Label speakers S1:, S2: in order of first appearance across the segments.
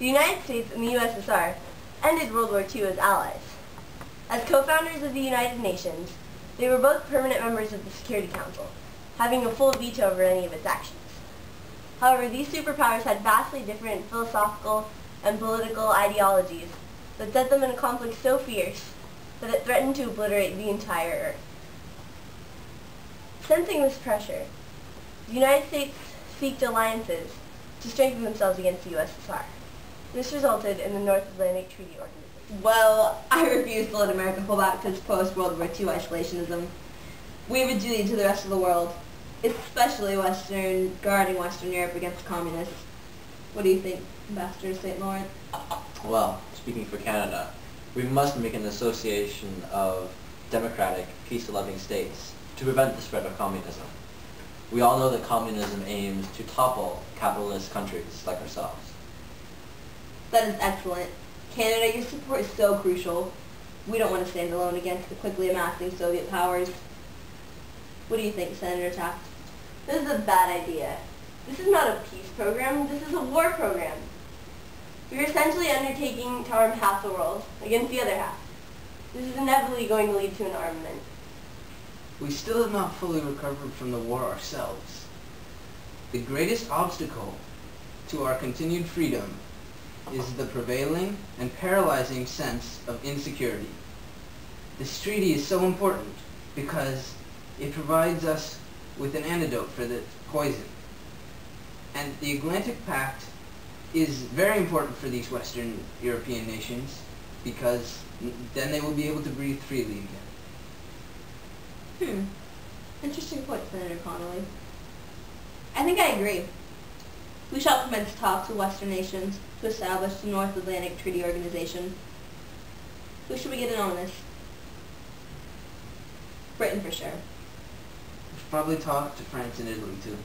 S1: The United States and the USSR ended World War II as allies. As co-founders of the United Nations, they were both permanent members of the Security Council, having a full veto over any of its actions. However, these superpowers had vastly different philosophical and political ideologies that set them in a conflict so fierce that it threatened to obliterate the entire Earth. Sensing this pressure, the United States sought alliances to strengthen themselves against the USSR. This resulted in the North Atlantic Treaty Organization.
S2: Well, I refuse to let America pull back to its post-World War II isolationism. We have a duty to the rest of the world, especially guarding Western Europe against communists. What do you think, Ambassador St. Laurent?
S3: Well, speaking for Canada, we must make an association of democratic, peace-loving states to prevent the spread of communism. We all know that communism aims to topple capitalist countries like ourselves.
S2: That is excellent. Canada, your support is so crucial. We don't want to stand alone against the quickly amassing Soviet powers. What do you think, Senator Taft?
S1: This is a bad idea. This is not a peace program, this is a war program. We are essentially undertaking to arm half the world against the other half. This is inevitably going to lead to an armament.
S4: We still have not fully recovered from the war ourselves. The greatest obstacle to our continued freedom is the prevailing and paralyzing sense of insecurity. This treaty is so important because it provides us with an antidote for the poison. And the Atlantic Pact is very important for these Western European nations because then they will be able to breathe freely again.
S2: Interesting point, Senator Connolly. I think I agree. We shall commence talks with Western nations to establish the North Atlantic Treaty Organization. Who should we get in on this? Britain for sure.
S4: We should probably talk to France and Italy too.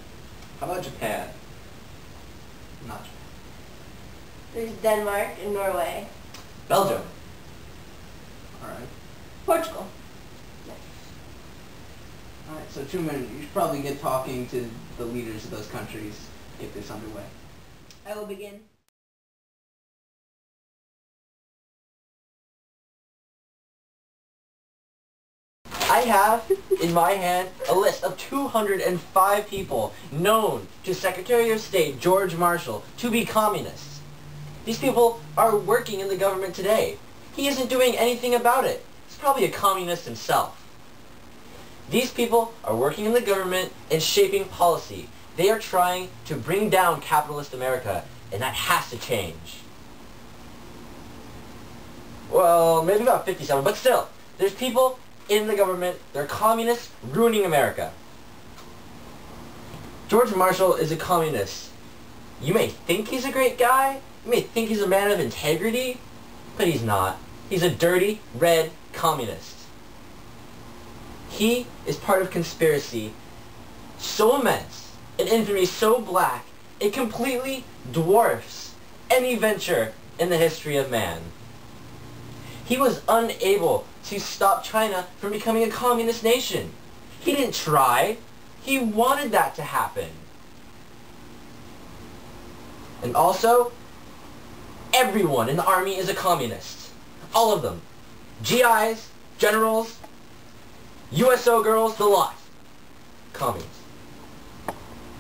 S3: How about Japan?
S4: Not Japan.
S1: There's Denmark and Norway.
S3: Belgium.
S4: Alright.
S2: Portugal.
S1: Yes.
S4: Alright, so Truman, you should probably get talking to the leaders of those countries, get this underway.
S2: I will begin.
S3: I have in my hand a list of 205 people known to Secretary of State George Marshall to be communists. These people are working in the government today. He isn't doing anything about it. He's probably a communist himself. These people are working in the government and shaping policy. They are trying to bring down capitalist America, and that has to change. Well, maybe about 57, but still, there's people in the government, they're communists ruining America. George Marshall is a communist. You may think he's a great guy, you may think he's a man of integrity, but he's not. He's a dirty, red communist. He is part of conspiracy so immense, an infamy so black, it completely dwarfs any venture in the history of man. He was unable to stop China from becoming a communist nation. He didn't try. He wanted that to happen. And also, everyone in the army is a communist. All of them. GIs, generals, USO girls, the lot. Communists.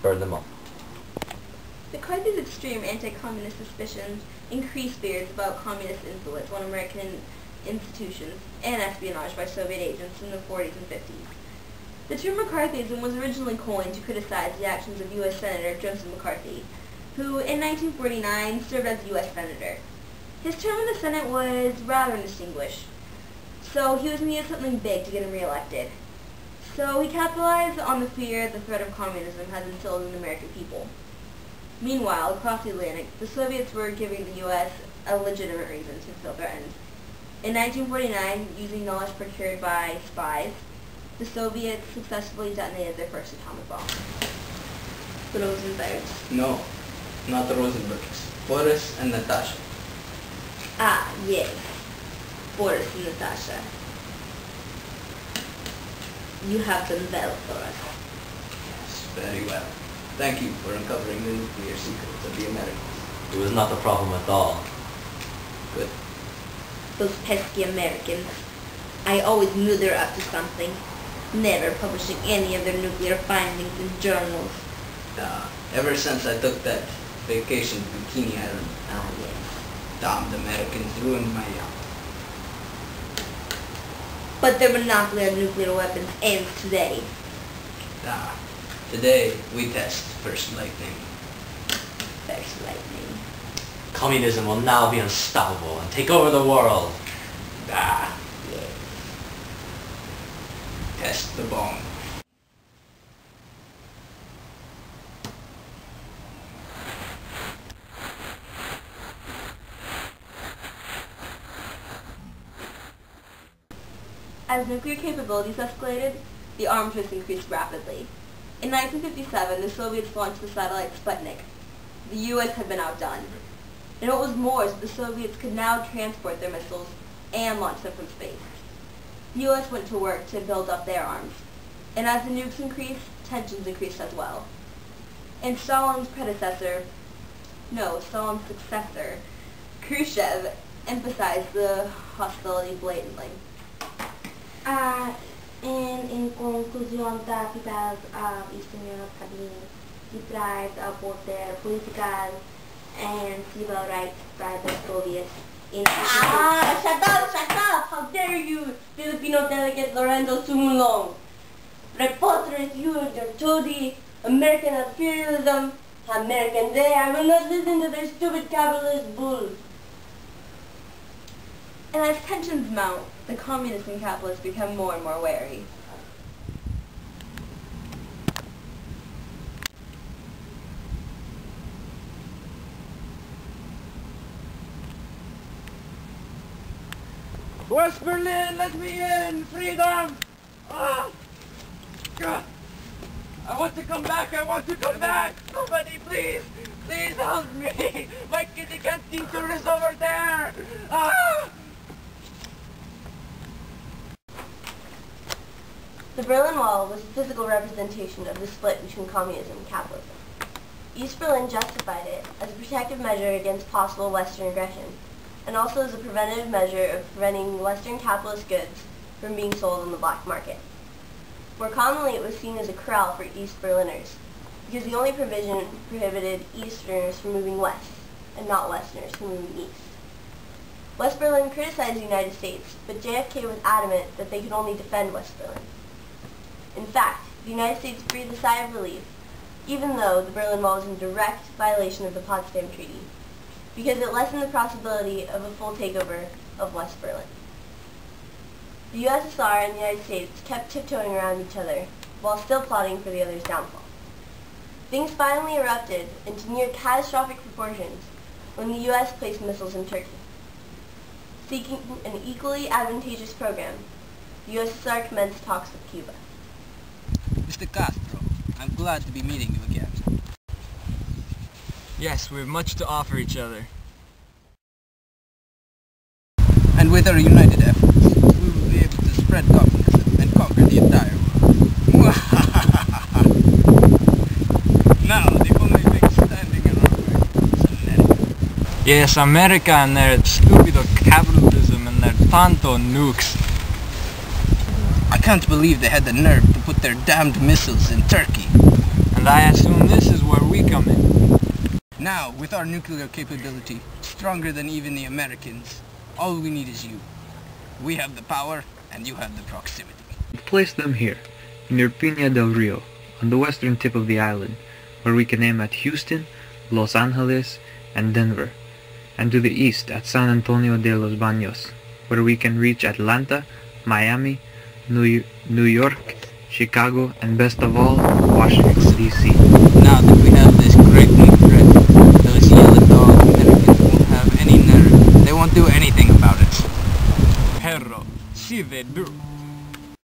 S3: Burn them all.
S2: McCarthy's extreme anti-communist suspicions increased fears about communist influence on American institutions and espionage by Soviet agents in the 40s and 50s. The term McCarthyism was originally coined to criticize the actions of U.S. Senator Joseph McCarthy, who in 1949 served as U.S. Senator. His term in the Senate was rather undistinguished, so he was needed something big to get him reelected. So he capitalized on the fear the threat of communism has instilled in the American people. Meanwhile, across the Atlantic, the Soviets were giving the U.S. a legitimate reason to fulfill their ends. In 1949, using knowledge procured by spies, the Soviets successfully detonated their first atomic bomb. The Rosenbergs.
S4: No, not the Rosenbergs. Boris and Natasha.
S2: Ah, yes. Boris and Natasha. You have done well for us.
S4: Yes, very well. Thank you for uncovering the nuclear secrets of the Americans.
S3: It was not a problem at all.
S4: Good.
S2: Those pesky Americans. I always knew they were up to something. Never publishing any of their nuclear findings in journals.
S4: Ever since I took that vacation to Bikini Island,
S2: Oh, yes.
S4: damned Americans ruined my yacht.
S2: But their monopoly on nuclear weapons ends today.
S4: Today we test First Lightning.
S2: First lightning.
S3: Communism will now be unstoppable and take over the world.
S2: Yes.
S4: Test the bomb.
S1: As nuclear capabilities escalated, the arms race increased rapidly. In 1957, the Soviets launched the satellite Sputnik. The U.S. had been outdone. And what was more is that the Soviets could now transport their missiles and launch them from space. The U.S. went to work to build up their arms. And as the nukes increased, tensions increased as well. And Stalin's successor, Khrushchev, emphasized the hostility blatantly.
S5: In conclusion, the peoples of Eastern Europe have been deprived of both their political and civil rights by the Soviets.
S1: Shut up! How dare you, Filipino delegate Lorenzo Sumulong? Reporter is you, your toady, American imperialism, American day. I will not listen to their stupid capitalist bull. And as tensions mount, the communists and capitalists become more and more wary.
S3: West Berlin, let me in! Freedom! God. I want to come back! Somebody please help me! My kitty cat teacher is over there!
S1: The Berlin Wall was a physical representation of the split between communism and capitalism. East Berlin justified it as a protective measure against possible Western aggression, and also as a preventative measure of preventing Western capitalist goods from being sold on the black market. More commonly, it was seen as a corral for East Berliners, because the only provision prohibited Easterners from moving west, and not Westerners from moving east. West Berlin criticized the United States, but JFK was adamant that they could only defend West Berlin. In fact, the United States breathed a sigh of relief, even though the Berlin Wall was in direct violation of the Potsdam Treaty, because it lessened the possibility of a full takeover of West Berlin. The USSR and the United States kept tiptoeing around each other, while still plotting for the other's downfall. Things finally erupted into near catastrophic proportions when the U.S. placed missiles in Turkey. Seeking an equally advantageous program, the USSR commenced talks with Cuba.
S4: Mr. Castro, I'm glad to be meeting you again.
S6: Yes, we have much to offer each other.
S4: And with our united efforts, we will be able to spread communism and conquer the entire world. Now, the only thing standing in our way is America.
S6: Yes, America and their stupido capitalism and their tanto nukes.
S4: I can't believe they had the nerve to put their damned missiles in Turkey.
S6: And I assume this is where we come in.
S4: Now, with our nuclear capability, stronger than even the Americans, all we need is you. We have the power, and you have the proximity.
S7: Place them here, near Piña del Rio, on the western tip of the island, where we can aim at Houston, Los Angeles, and Denver, and to the east at San Antonio de los Baños, where we can reach Atlanta, Miami, New York, Chicago, and best of all, Washington, D.C.
S4: Now that we have this great